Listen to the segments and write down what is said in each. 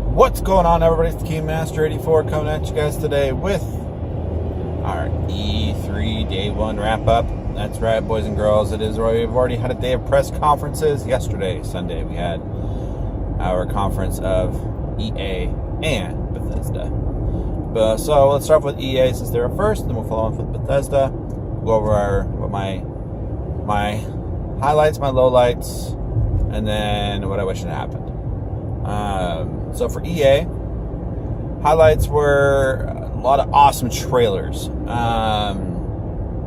What's going on, everybody? It's Keymaster84 coming at you guys today with our E3 Day 1 wrap-up. That's right, boys and girls. We've already had a day of press conferences. Yesterday, Sunday, we had our conference of EA and Bethesda. So let's start with EA since they were first, then we'll follow on with Bethesda. Go over my highlights, my lowlights, and then what I wish had happened. So for EA, highlights were a lot of awesome trailers.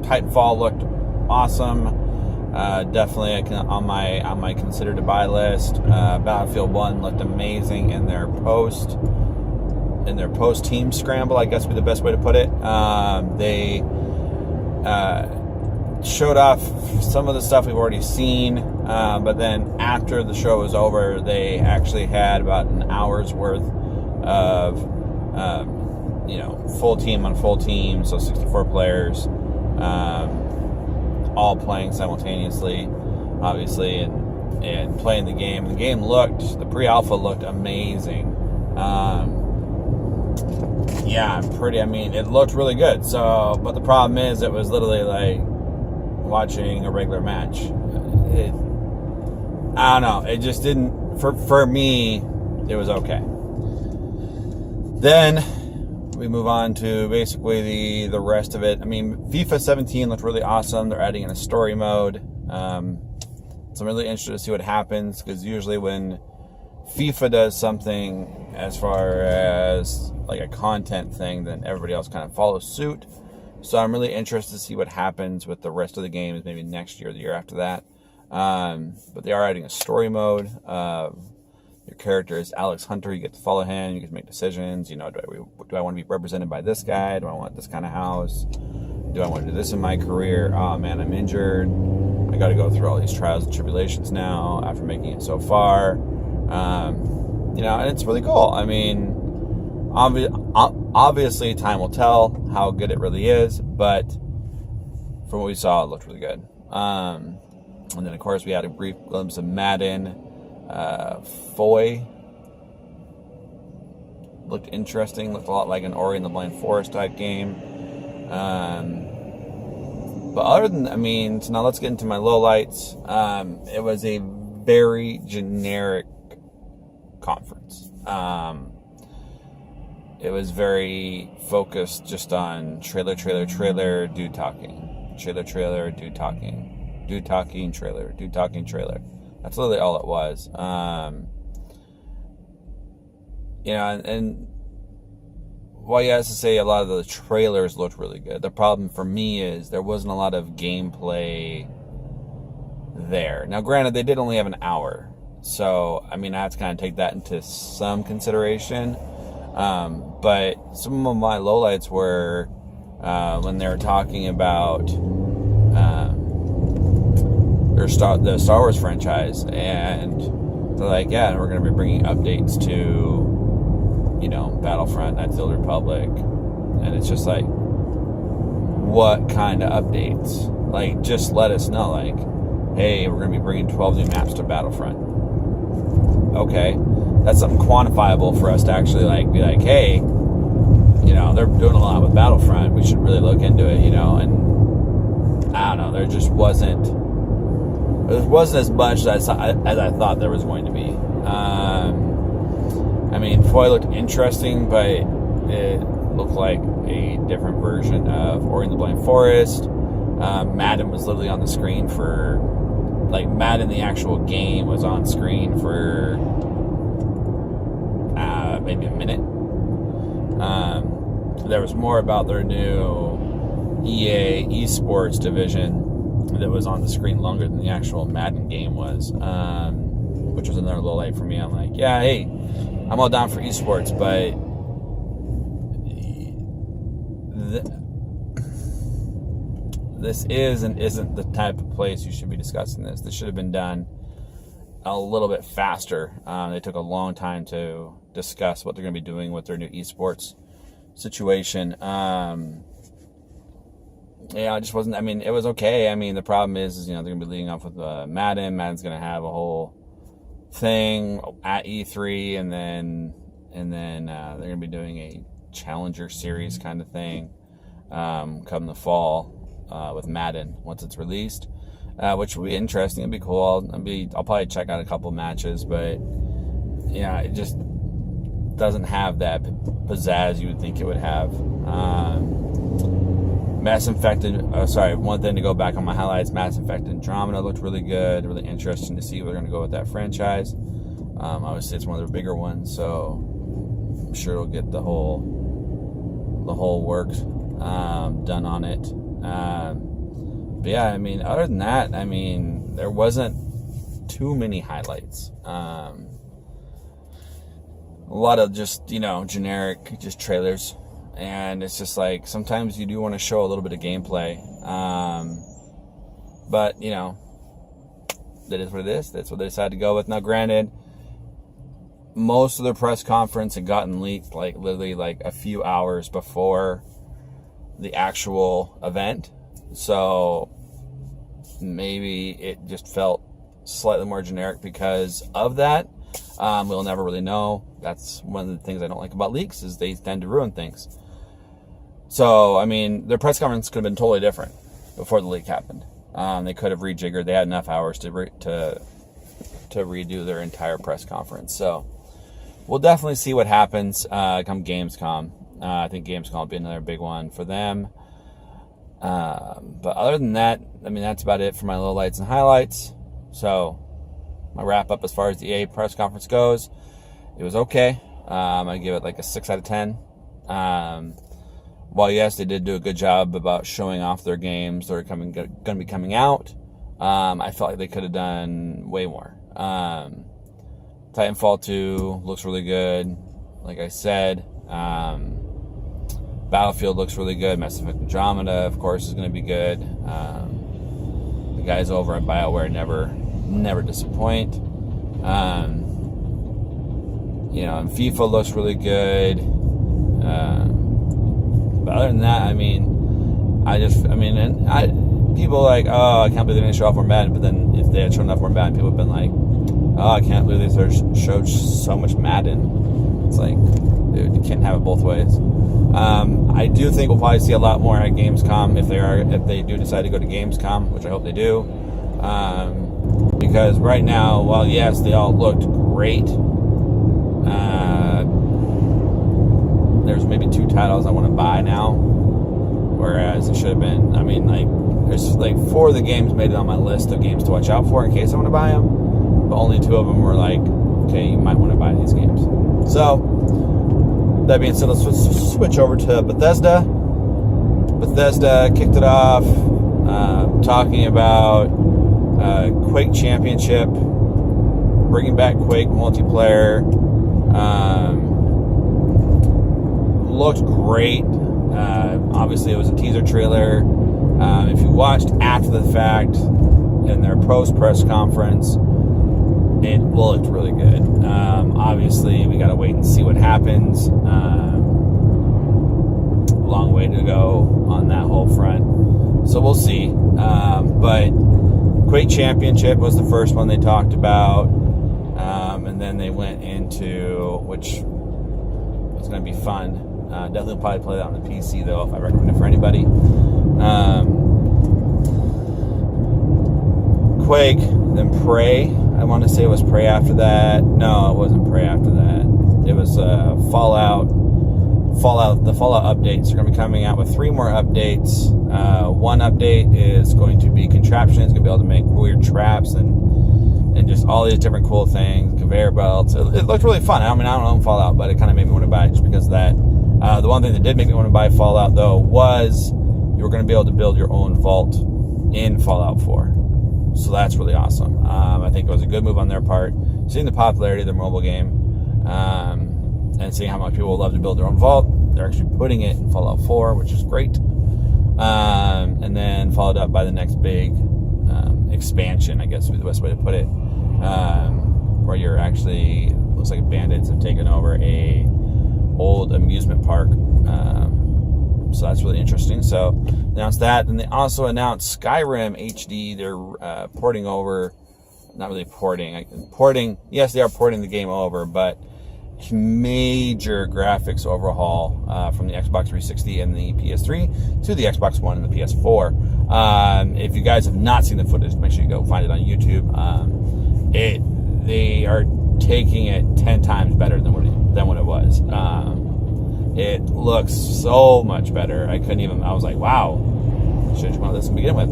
Titanfall looked awesome. Definitely on my consider to buy list. Battlefield 1 looked amazing in their post team scramble, I guess would be the best way to put it. They showed off some of the stuff we've already seen, but then after the show was over, they actually had about an hour's worth of full team on full team, so 64 players, all playing simultaneously, obviously, and playing the game. The pre-alpha looked amazing. It looked really good. So, but the problem is, it was literally like watching a regular match. I don't know. It just didn't, for me, it was okay. Then we move on to basically the rest of it. I mean, FIFA 17 looked really awesome. They're adding in a story mode. So I'm really interested to see what happens, because usually when FIFA does something as far as like a content thing, then everybody else kind of follows suit. So I'm really interested to see what happens with the rest of the games, maybe next year or the year after that. But they are adding a story mode. Your character is Alex Hunter. You get to follow him. You get to make decisions. Do I want to be represented by this guy? Do I want this kind of house? Do I want to do this in my career? Oh man, I'm injured. I got to go through all these trials and tribulations now after making it so far. And it's really cool. I mean, obviously, time will tell how good it really is, but from what we saw, it looked really good. And then, of course, we had a brief glimpse of Madden. Foy looked interesting. Looked a lot like an Ori and the Blind Forest type game. But other than, so now let's get into my lowlights. It was a very generic conference. It was very focused just on trailer, dude talking. Trailer, dude talking. Dude talking, trailer. Dude talking, trailer. That's literally all it was. And while you have to say a lot of the trailers looked really good, the problem for me is there wasn't a lot of gameplay there. Now, granted, they did only have an hour. So, I have to kind of take that into some consideration. But some of my lowlights were when they were talking about the Star Wars franchise, and they're like, yeah, we're going to be bringing updates to, Battlefront, Knights of the Old Republic, and it's just like, what kind of updates? Like, just let us know, like, hey, we're going to be bringing 12 new maps to Battlefront. Okay, that's something quantifiable for us to actually be like, hey, they're doing a lot with Battlefront. We should really look into it, and I don't know. There just wasn't as much as I thought there was going to be. Foy looked interesting, but it looked like a different version of Ori and the Blind Forest. Madden was literally on the screen for, Madden, the actual game, was on screen for maybe a minute. There was more about their new EA eSports division that was on the screen longer than the actual Madden game was, which was another low light for me. I'm like, yeah, hey, I'm all down for eSports, but this is and isn't the type of place you should be discussing this. This should have been done a little bit faster. They took a long time to discuss what they're going to be doing with their new eSports situation. It just wasn't, it was okay. The problem is they're going to be leading off with Madden. Madden's going to have a whole thing at E3, and then and then they're going to be doing a Challenger Series kind of thing come the fall with Madden once it's released, which will be interesting. It'll be cool. I'll probably check out a couple matches, but yeah, it just doesn't have that pizzazz you would think it would have. Mass Infected, one thing to go back on my highlights, Mass Effect Andromeda looked really good, really interesting to see where they're going to go with that franchise. Obviously, it's one of their bigger ones, so I'm sure it'll get the whole work done on it. But yeah, I mean, other than that, I mean, there wasn't too many highlights. A lot of just, generic, just trailers. And it's just like, sometimes you do want to show a little bit of gameplay. But, that is what it is. That's what they decided to go with. Now, granted, most of the press conference had gotten leaked, like, literally, like, a few hours before the actual event. So, maybe it just felt slightly more generic because of that. We'll never really know. That's one of the things I don't like about leaks, is they tend to ruin things. So, I mean, their press conference could have been totally different before the leak happened. They could have rejiggered. They had enough hours to redo their entire press conference. So, we'll definitely see what happens come Gamescom. I think Gamescom will be another big one for them. But other than that, I mean, that's about it for my lowlights and highlights. So, my wrap up as far as the EA press conference goes, it was okay. I give it like a 6 out of 10. While yes, they did do a good job about showing off their games that are going to be coming out, I felt like they could have done way more. Titanfall 2 looks really good. Like I said, Battlefield looks really good. Mass Effect Andromeda, of course, is going to be good. The guys over at BioWare never disappoint. And FIFA looks really good. But other than that, I mean, people are like, oh, I can't believe they didn't show off more Madden. But then if they had shown off more Madden, people would have been like, oh, I can't believe they showed so much Madden. It's like, dude, you can't have it both ways. I do think we'll probably see a lot more at Gamescom if they do decide to go to Gamescom, which I hope they do. Because right now, while yes, they all looked great, there's maybe 2 titles I want to buy now, whereas it should have been, there's like 4 of the games made it on my list of games to watch out for in case I want to buy them, but only 2 of them were like, okay, you might want to buy these games. So, that being said, let's switch over to Bethesda. Bethesda kicked it off, talking about Quake Championship, bringing back Quake multiplayer. Looked great. Obviously, it was a teaser trailer. If you watched after the fact in their post-press conference, it looked really good. Obviously, we got to wait and see what happens. Long way to go on that whole front. So we'll see. But Quake Championship was the first one they talked about. And then they went into, which was going to be fun. Definitely probably play that on the PC, though, if I recommend it for anybody. Quake, then Prey. I want to say it was Prey after that. No, it wasn't Prey after that. It was Fallout. The Fallout updates are going to be coming out with 3 more updates. One update is going to be contraptions, going to be able to make weird traps and just all these different cool things, conveyor belts. It looked really fun. I don't own Fallout, but it kind of made me want to buy it just because of that. The one thing that did make me want to buy Fallout, though, was you were going to be able to build your own vault in Fallout 4. So that's really awesome. I think it was a good move on their part. Seeing the popularity of their mobile game, and seeing how much people love to build their own vault, they're actually putting it in Fallout 4, which is great. And then followed up by the next big expansion, I guess would be the best way to put it, where you're actually, looks like bandits have taken over a old amusement park. So that's really interesting. So announced that. Then they also announced Skyrim HD. They're porting over, not really porting. Yes, they are porting the game over, but major graphics overhaul from the Xbox 360 and the PS3 to the Xbox One and the PS4. If you guys have not seen the footage, make sure you go find it on YouTube. They are taking it 10 times better than what it was. It looks so much better. I was like, wow, should have just went with this to begin with.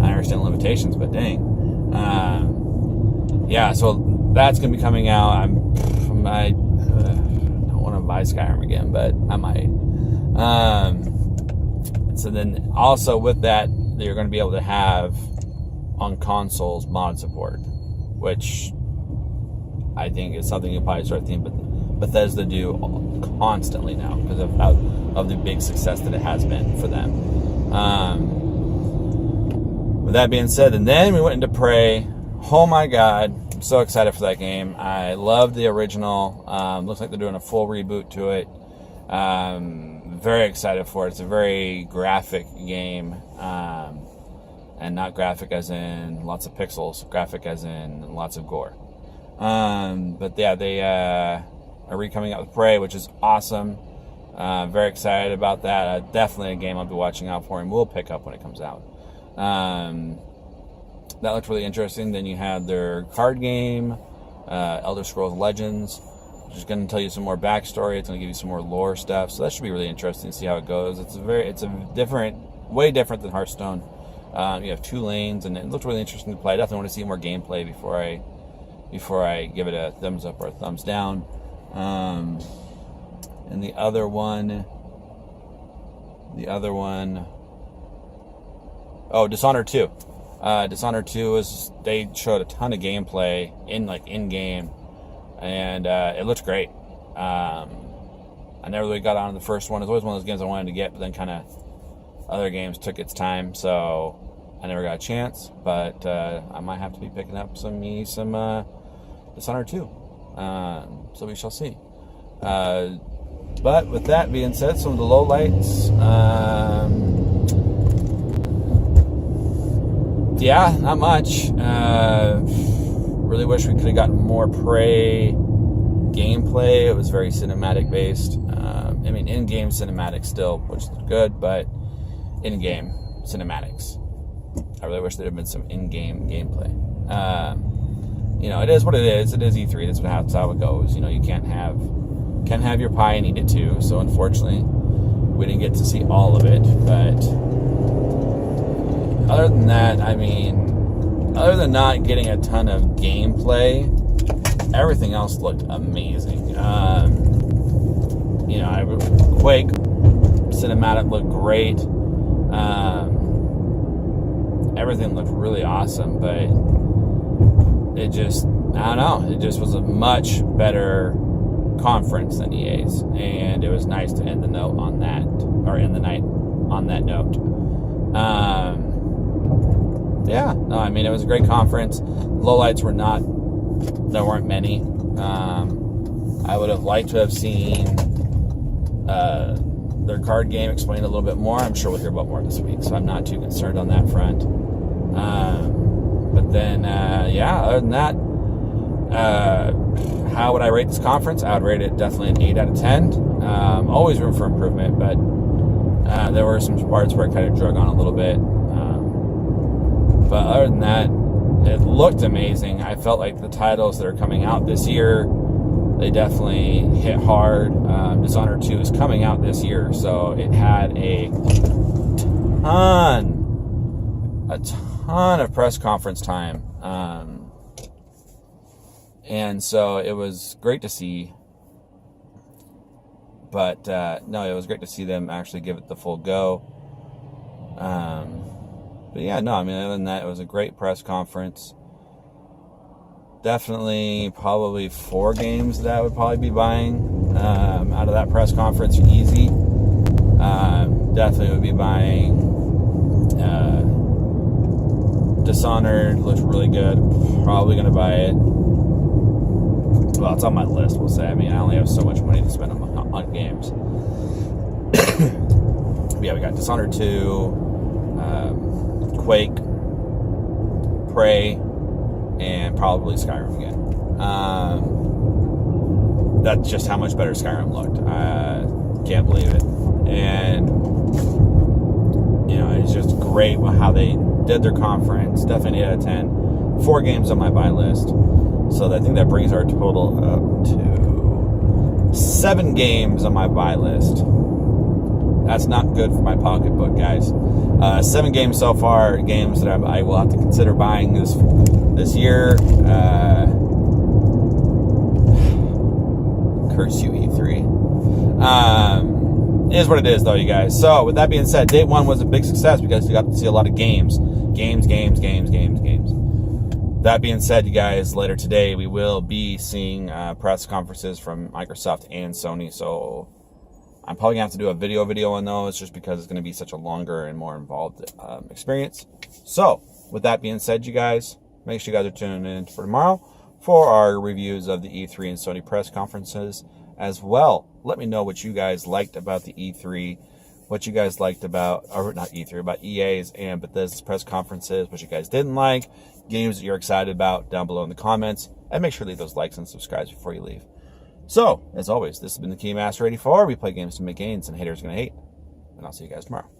I understand the limitations, but dang. Yeah, so that's going to be coming out. I don't want to buy Skyrim again, but I might. So then also with that, you're going to be able to have on consoles mod support, which I think is something you'll probably start seeing Bethesda do constantly now because of the big success that it has been for them. With that being said, and then we went into Prey. Oh my God, I'm so excited for that game. I love the original. Looks like they're doing a full reboot to it. Very excited for it. It's a very graphic game. And not graphic as in lots of pixels, graphic as in lots of gore. But yeah, they are coming out with Prey, which is awesome. Very excited about that. Definitely a game I'll be watching out for and will pick up when it comes out. That looked really interesting. Then you had their card game, Elder Scrolls Legends, which is going to tell you some more backstory. It's going to give you some more lore stuff. So that should be really interesting to see how it goes. It's a different, way different than Hearthstone. You have 2 lanes, and it looked really interesting to play. I definitely want to see more gameplay before I give it a thumbs up or a thumbs down. And the other one, Dishonored 2. Dishonored 2 they showed a ton of gameplay in game, and it looked great. I never really got on the first one. It was always one of those games I wanted to get, but then kind of other games took its time, so I never got a chance. But I might have to be picking up some Dishonored 2. So we shall see. But with that being said, some of the lowlights. Yeah, not much. Really wish we could have gotten more Prey gameplay. It was very cinematic based. In-game cinematics still, which is good, but in-game cinematics. I really wish there had been some in-game gameplay. It is what it is. It is E3. That's how it goes. You can't have your pie and eat it too. So unfortunately, we didn't get to see all of it. But other than that, other than not getting a ton of gameplay, everything else looked amazing. Quake cinematic looked great. Everything looked really awesome, but it just was a much better conference than EA's, and it was nice to end the note on that, or end the night on that note. It was a great conference. Lowlights there weren't many. I would have liked to have seen their card game explained a little bit more. I'm sure we'll hear about more this week, so I'm not too concerned on that front. But then, other than that, how would I rate this conference? I would rate it definitely an 8 out of 10. Always room for improvement, but there were some parts where it kind of drug on a little bit. But other than that, it looked amazing. I felt like the titles that are coming out this year, they definitely hit hard. Dishonored 2 is coming out this year, so it had a ton of press conference time. And so it was great to see. But it was great to see them actually give it the full go. Other than that, it was a great press conference. Definitely probably 4 games that I would probably be buying out of that press conference easy. Definitely would be buying Dishonored. Looks really good. Probably going to buy it. Well, it's on my list, we'll say. I only have so much money to spend on games. We got Dishonored 2, Quake, Prey, and probably Skyrim again. that's just how much better Skyrim looked. Can't believe it. And, you know, it's just great how they did their conference. Definitely 8 out of 10. 4 games on my buy list. So I think that brings our total up to 7 games on my buy list. That's not good for my pocketbook, guys. 7 games so far, games that I will have to consider buying this year. Curse you, E3. It is what it is, though, you guys. So, with that being said, day 1 was a big success because you got to see a lot of games. Games. That being said, you guys, later today we will be seeing press conferences from Microsoft and Sony. So, I'm probably going to have to do a video on those just because it's going to be such a longer and more involved experience. So, with that being said, you guys, make sure you guys are tuning in for tomorrow for our reviews of the E3 and Sony press conferences as well. Let me know what you guys liked about the E3, what you guys liked about, or not E3, about EA's and Bethesda's press conferences, what you guys didn't like, games that you're excited about down below in the comments, and make sure to leave those likes and subscribes before you leave. So, as always, this has been the Keymaster 84. We play games to make gains, and haters are going to hate. And I'll see you guys tomorrow.